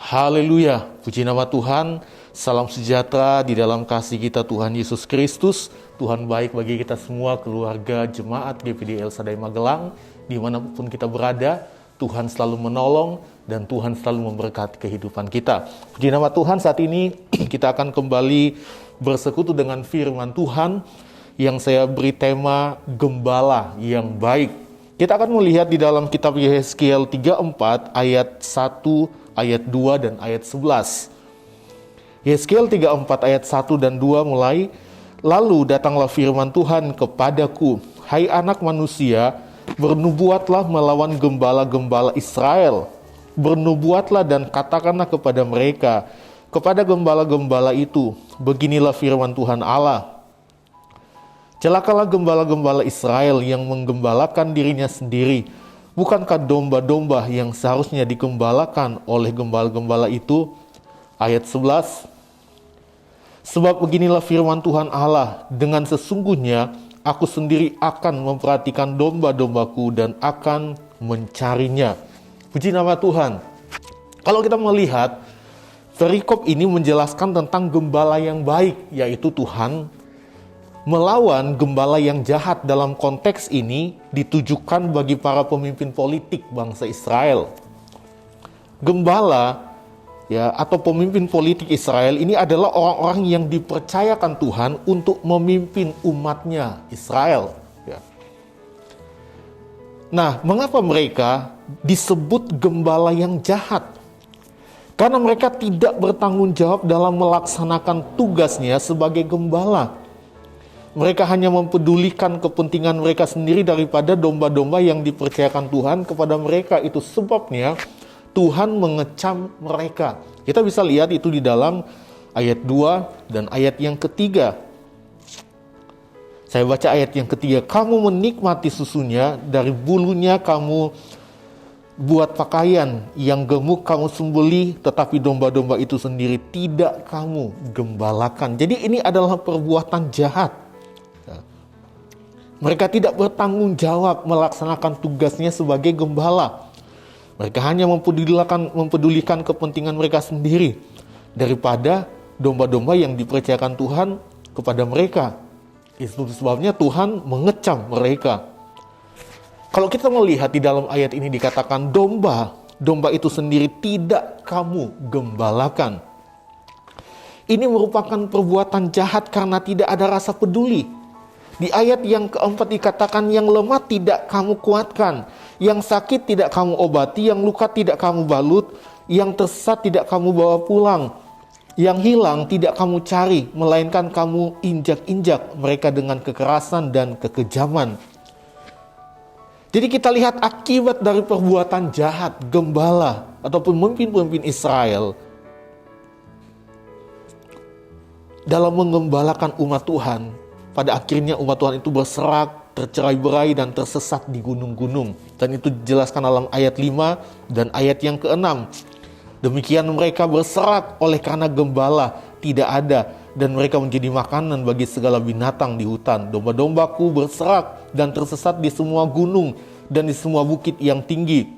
Haleluya, puji nama Tuhan. Salam sejahtera di dalam kasih kita Tuhan Yesus Kristus. Tuhan baik bagi kita semua, keluarga jemaat GPD El Shaddai Magelang. Dimanapun kita berada, Tuhan selalu menolong dan Tuhan selalu memberkati kehidupan kita. Puji nama Tuhan, saat ini kita akan kembali bersekutu dengan firman Tuhan yang saya beri tema Gembala yang Baik. Kita akan melihat di dalam kitab Yehezkiel 34 ayat 1, ayat 2 dan ayat 11. Yehezkiel 34 ayat 1 dan 2 mulai, "Lalu datanglah firman Tuhan kepadaku, hai anak manusia, bernubuatlah melawan gembala-gembala Israel. Bernubuatlah dan katakanlah kepada mereka, kepada gembala-gembala itu, beginilah firman Tuhan Allah. Celakalah gembala-gembala Israel yang menggembalakan dirinya sendiri. Bukankah domba-domba yang seharusnya digembalakan oleh gembala-gembala itu?" Ayat 11. "Sebab beginilah firman Tuhan Allah, dengan sesungguhnya aku sendiri akan memperhatikan domba-dombaku dan akan mencarinya." Puji nama Tuhan. Kalau kita melihat, perikop ini menjelaskan tentang gembala yang baik, yaitu Tuhan melawan gembala yang jahat. Dalam konteks ini ditujukan bagi para pemimpin politik bangsa Israel. Gembala atau pemimpin politik Israel ini adalah orang-orang yang dipercayakan Tuhan untuk memimpin umatnya Israel. Nah, mengapa mereka disebut gembala yang jahat? Karena mereka tidak bertanggung jawab dalam melaksanakan tugasnya sebagai gembala. Mereka hanya mempedulikan kepentingan mereka sendiri daripada domba-domba yang dipercayakan Tuhan kepada mereka. Itu sebabnya Tuhan mengecam mereka. Kita bisa lihat itu di dalam ayat 2 dan ayat yang ketiga. Saya baca ayat yang ketiga. "Kamu menikmati susunya, dari bulunya kamu buat pakaian, yang gemuk kamu sembelih, tetapi domba-domba itu sendiri tidak kamu gembalakan." Jadi ini adalah perbuatan jahat. Mereka tidak bertanggung jawab melaksanakan tugasnya sebagai gembala. Mereka hanya mempedulikan kepentingan mereka sendiri daripada domba-domba yang dipercayakan Tuhan kepada mereka. Itu sebabnya Tuhan mengecam mereka. Kalau kita melihat di dalam ayat ini dikatakan domba itu sendiri tidak kamu gembalakan. Ini merupakan perbuatan jahat karena tidak ada rasa peduli. Di ayat yang keempat dikatakan yang lemah tidak kamu kuatkan, yang sakit tidak kamu obati, yang luka tidak kamu balut, yang tersesat tidak kamu bawa pulang, yang hilang tidak kamu cari, melainkan kamu injak-injak mereka dengan kekerasan dan kekejaman. Jadi kita lihat akibat dari perbuatan jahat gembala atau pemimpin-pemimpin Israel dalam menggembalakan umat Tuhan. Pada akhirnya umat Tuhan itu berserak, tercerai-berai dan tersesat di gunung-gunung. Dan itu dijelaskan dalam ayat 5 dan ayat yang ke-6. Demikian mereka berserak oleh karena gembala tidak ada, dan mereka menjadi makanan bagi segala binatang di hutan. Domba-dombaku berserak dan tersesat di semua gunung dan di semua bukit yang tinggi.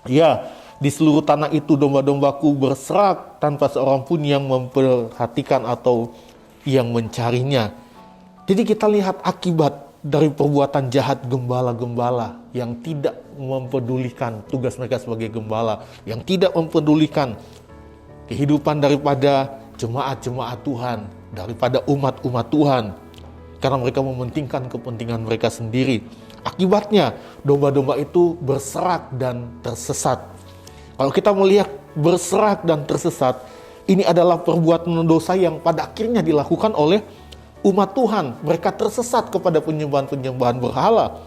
Ya, di seluruh tanah itu domba-dombaku berserak tanpa seorang pun yang memperhatikan atau yang mencarinya. Jadi kita lihat akibat dari perbuatan jahat gembala-gembala yang tidak mempedulikan tugas mereka sebagai gembala, yang tidak mempedulikan kehidupan daripada jemaat-jemaat Tuhan, daripada umat-umat Tuhan, karena mereka mementingkan kepentingan mereka sendiri. Akibatnya domba-domba itu berserak dan tersesat. Kalau kita melihat berserak dan tersesat, ini adalah perbuatan dosa yang pada akhirnya dilakukan oleh umat Tuhan. Mereka tersesat kepada penyembahan-penyembahan berhala.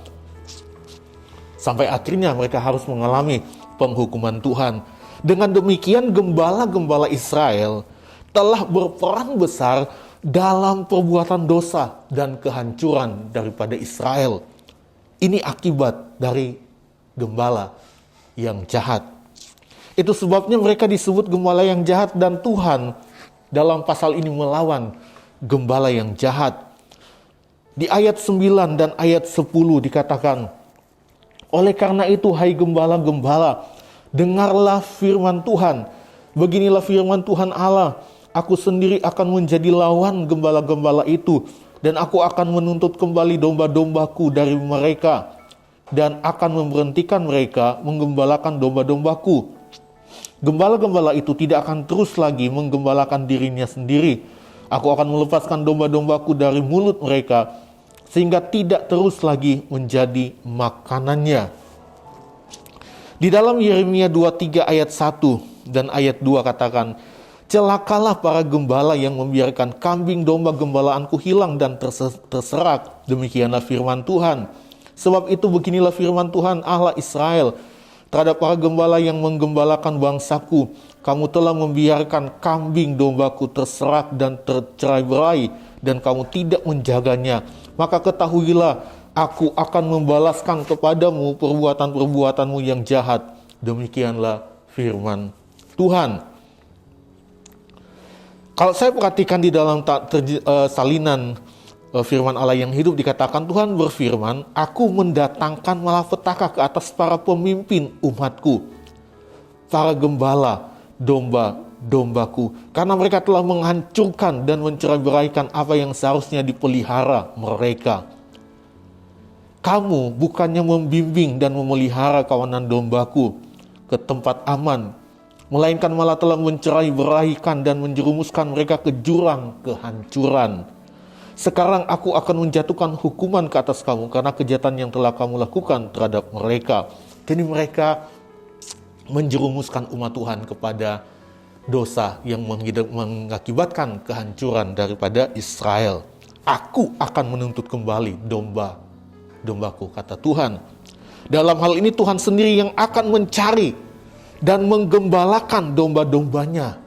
Sampai akhirnya mereka harus mengalami penghukuman Tuhan. Dengan demikian gembala-gembala Israel telah berperan besar dalam perbuatan dosa dan kehancuran daripada Israel. Ini akibat dari gembala yang jahat. Itu sebabnya mereka disebut gembala yang jahat, dan Tuhan dalam pasal ini melawan gembala yang jahat. Di ayat 9 dan ayat 10 dikatakan, "Oleh karena itu, hai gembala-gembala, dengarlah firman Tuhan. Beginilah firman Tuhan Allah, aku sendiri akan menjadi lawan gembala-gembala itu, dan aku akan menuntut kembali domba-dombaku dari mereka, dan akan memberhentikan mereka menggembalakan domba-dombaku. Gembala-gembala itu tidak akan terus lagi menggembalakan dirinya sendiri. Aku akan melepaskan domba-dombaku dari mulut mereka, sehingga tidak terus lagi menjadi makanannya. Di dalam Yeremia 23 ayat 1 dan ayat 2 katakan, celakalah para gembala yang membiarkan kambing domba gembalaanku hilang dan terserak. Demikianlah firman Tuhan. Sebab itu beginilah firman Tuhan Allah Israel terhadap para gembala yang menggembalakan bangsaku. Kamu telah membiarkan kambing dombaku terserak dan tercerai-berai, dan kamu tidak menjaganya. Maka ketahuilah, aku akan membalaskan kepadamu perbuatan-perbuatanmu yang jahat. Demikianlah firman Tuhan. Kalau saya perhatikan di dalam salinan firman Allah yang hidup, dikatakan Tuhan berfirman, aku mendatangkan malapetaka ke atas para pemimpin umatku, para gembala domba-dombaku, karena mereka telah menghancurkan dan mencerai-beraikan apa yang seharusnya dipelihara mereka. Kamu bukannya membimbing dan memelihara kawanan dombaku ke tempat aman, melainkan malah telah mencerai-beraikan dan menjerumuskan mereka ke jurang kehancuran. Sekarang aku akan menjatuhkan hukuman ke atas kamu karena kejahatan yang telah kamu lakukan terhadap mereka. Jadi mereka menjerumuskan umat Tuhan kepada dosa yang mengakibatkan kehancuran daripada Israel. Aku akan menuntut kembali dombaku, kata Tuhan. Dalam hal ini Tuhan sendiri yang akan mencari dan menggembalakan domba-dombanya.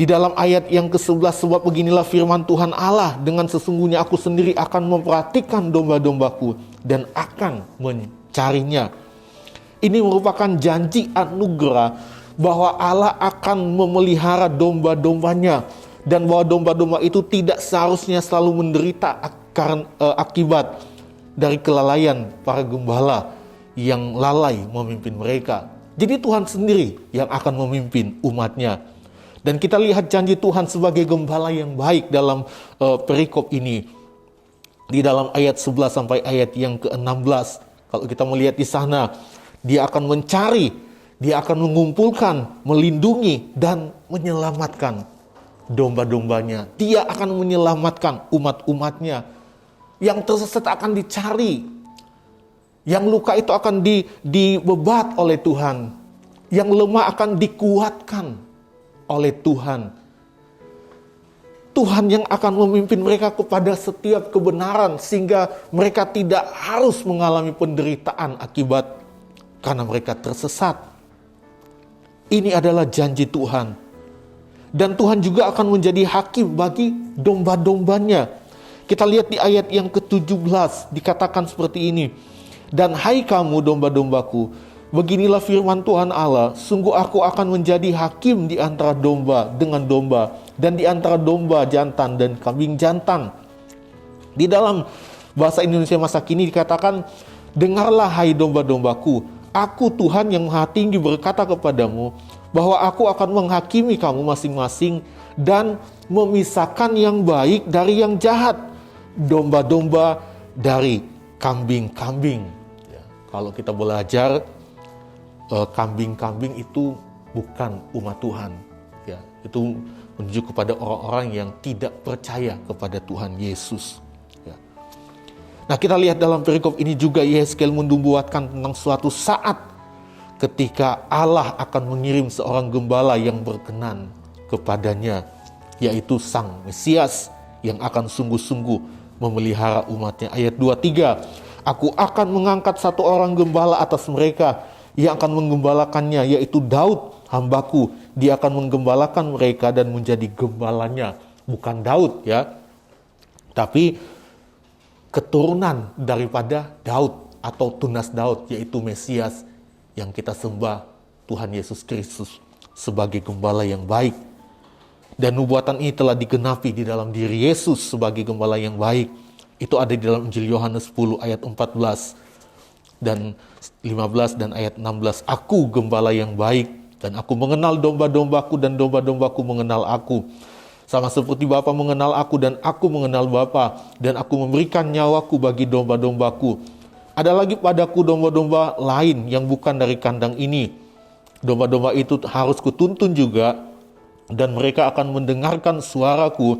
Di dalam ayat yang ke-11, sebab beginilah firman Tuhan Allah, dengan sesungguhnya aku sendiri akan memperhatikan domba-dombaku dan akan mencarinya. Ini merupakan janji anugerah bahwa Allah akan memelihara domba-dombanya, dan bahwa domba-domba itu tidak seharusnya selalu menderita akibat dari kelalaian para gembala yang lalai memimpin mereka. Jadi Tuhan sendiri yang akan memimpin umatnya. Dan kita lihat janji Tuhan sebagai gembala yang baik dalam perikop ini. Di dalam ayat 11 sampai ayat yang ke-16. Kalau kita melihat di sana, dia akan mencari, dia akan mengumpulkan, melindungi, dan menyelamatkan domba-dombanya. Dia akan menyelamatkan umat-umatnya. Yang tersesat akan dicari. Yang luka itu akan dibebat oleh Tuhan. Yang lemah akan dikuatkan oleh Tuhan. Tuhan yang akan memimpin mereka kepada setiap kebenaran, sehingga mereka tidak harus mengalami penderitaan akibat karena mereka tersesat. Ini adalah janji Tuhan. Dan Tuhan juga akan menjadi hakim bagi domba-dombanya. Kita lihat di ayat yang ke-17 dikatakan seperti ini. Dan hai kamu domba-dombaku, beginilah firman Tuhan Allah, sungguh aku akan menjadi hakim di antara domba dengan domba, dan di antara domba jantan dan kambing jantan. Di dalam bahasa Indonesia masa kini dikatakan, dengarlah hai domba-dombaku, aku Tuhan yang Maha Tinggi berkata kepadamu, bahwa aku akan menghakimi kamu masing-masing dan memisahkan yang baik dari yang jahat, domba-domba dari kambing-kambing. Ya, kalau kita belajar, kambing-kambing itu bukan umat Tuhan. Ya, itu menunjuk kepada orang-orang yang tidak percaya kepada Tuhan Yesus. Ya. Nah, kita lihat dalam perikop ini juga Yehezkiel mennubuatkan tentang suatu saat ketika Allah akan mengirim seorang gembala yang berkenan kepadanya, yaitu Sang Mesias yang akan sungguh-sungguh memelihara umatnya. Ayat 23, aku akan mengangkat satu orang gembala atas mereka yang akan menggembalakannya, yaitu Daud hambaku. Dia akan menggembalakan mereka dan menjadi gembalanya. Bukan Daud ya, tapi keturunan daripada Daud atau tunas Daud, yaitu Mesias yang kita sembah, Tuhan Yesus Kristus sebagai gembala yang baik. Dan nubuatan ini telah digenapi di dalam diri Yesus sebagai gembala yang baik. Itu ada di dalam Injil Yohanes 10 ayat 14 dan 15 dan ayat 16. Aku gembala yang baik, Dan aku mengenal domba-dombaku dan domba-dombaku mengenal aku. Sama seperti Bapa mengenal aku dan aku mengenal Bapa, dan aku memberikan nyawaku bagi domba-dombaku. Ada lagi padaku domba-domba lain yang bukan dari kandang ini. Domba-domba itu harus kutuntun juga, dan mereka akan mendengarkan suaraku,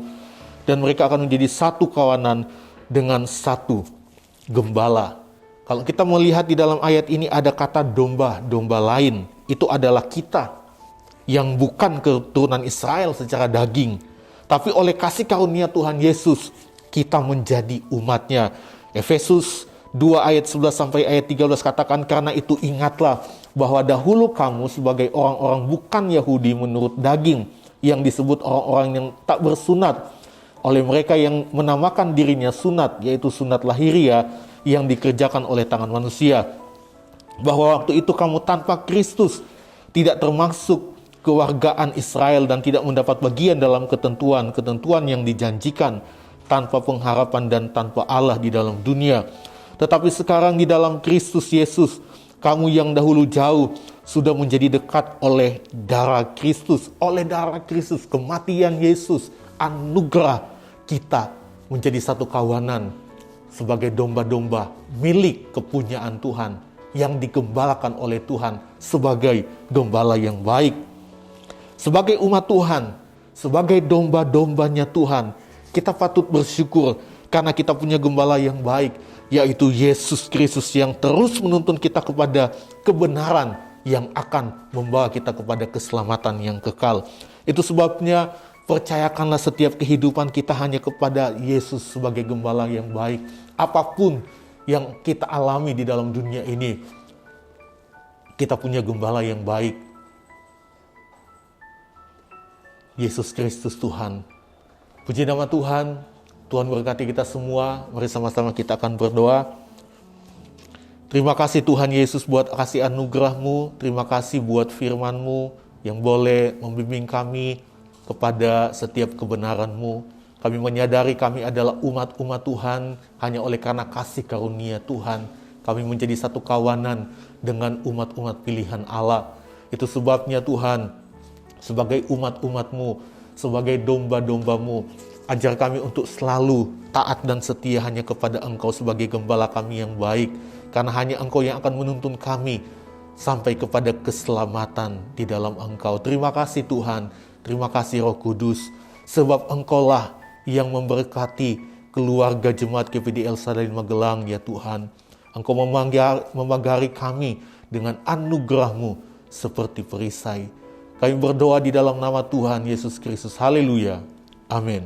dan mereka akan menjadi satu kawanan dengan satu gembala. Kalau kita melihat di dalam ayat ini ada kata domba-domba lain. Itu adalah kita yang bukan keturunan Israel secara daging. Tapi oleh kasih karunia Tuhan Yesus, kita menjadi umatnya. Efesus 2 ayat 11 sampai ayat 13 katakan, karena itu ingatlah bahwa dahulu kamu sebagai orang-orang bukan Yahudi menurut daging, yang disebut orang-orang yang tak bersunat, oleh mereka yang menamakan dirinya sunat, yaitu sunat lahiria yang dikerjakan oleh tangan manusia. Bahwa waktu itu kamu tanpa Kristus, tidak termasuk kewargaan Israel dan tidak mendapat bagian dalam ketentuan yang dijanjikan, tanpa pengharapan dan tanpa Allah di dalam dunia. Tetapi sekarang di dalam Kristus Yesus, kamu yang dahulu jauh sudah menjadi dekat oleh darah Kristus. Oleh darah Kristus, kematian Yesus, anugerah kita menjadi satu kawanan sebagai domba-domba milik kepunyaan Tuhan yang digembalakan oleh Tuhan sebagai gembala yang baik. Sebagai umat Tuhan, sebagai domba-dombanya Tuhan, kita patut bersyukur karena kita punya gembala yang baik, yaitu Yesus Kristus yang terus menuntun kita kepada kebenaran yang akan membawa kita kepada keselamatan yang kekal. Itu sebabnya percayakanlah setiap kehidupan kita hanya kepada Yesus sebagai gembala yang baik. Apapun yang kita alami di dalam dunia ini, kita punya gembala yang baik. Yesus Kristus Tuhan. Puji nama Tuhan. Tuhan berkati kita semua. Mari sama-sama kita akan berdoa. Terima kasih Tuhan Yesus buat kasih anugerah-Mu. Terima kasih buat firman-Mu yang boleh membimbing kami kepada setiap kebenaran-Mu. Kami menyadari kami adalah umat-umat Tuhan hanya oleh karena kasih karunia Tuhan. Kami menjadi satu kawanan dengan umat-umat pilihan Allah. Itu sebabnya Tuhan, sebagai umat-umat-Mu, sebagai domba-domba-Mu, ajar kami untuk selalu taat dan setia hanya kepada Engkau sebagai gembala kami yang baik. Karena hanya Engkau yang akan menuntun kami sampai kepada keselamatan di dalam Engkau. Terima kasih Tuhan, terima kasih Roh Kudus, sebab Engkau-lah yang memberkati keluarga jemaat GPD El Shaddai Magelang ya Tuhan. Engkau memagari kami dengan anugerah-Mu seperti perisai. Kami berdoa di dalam nama Tuhan Yesus Kristus. Haleluya. Amin.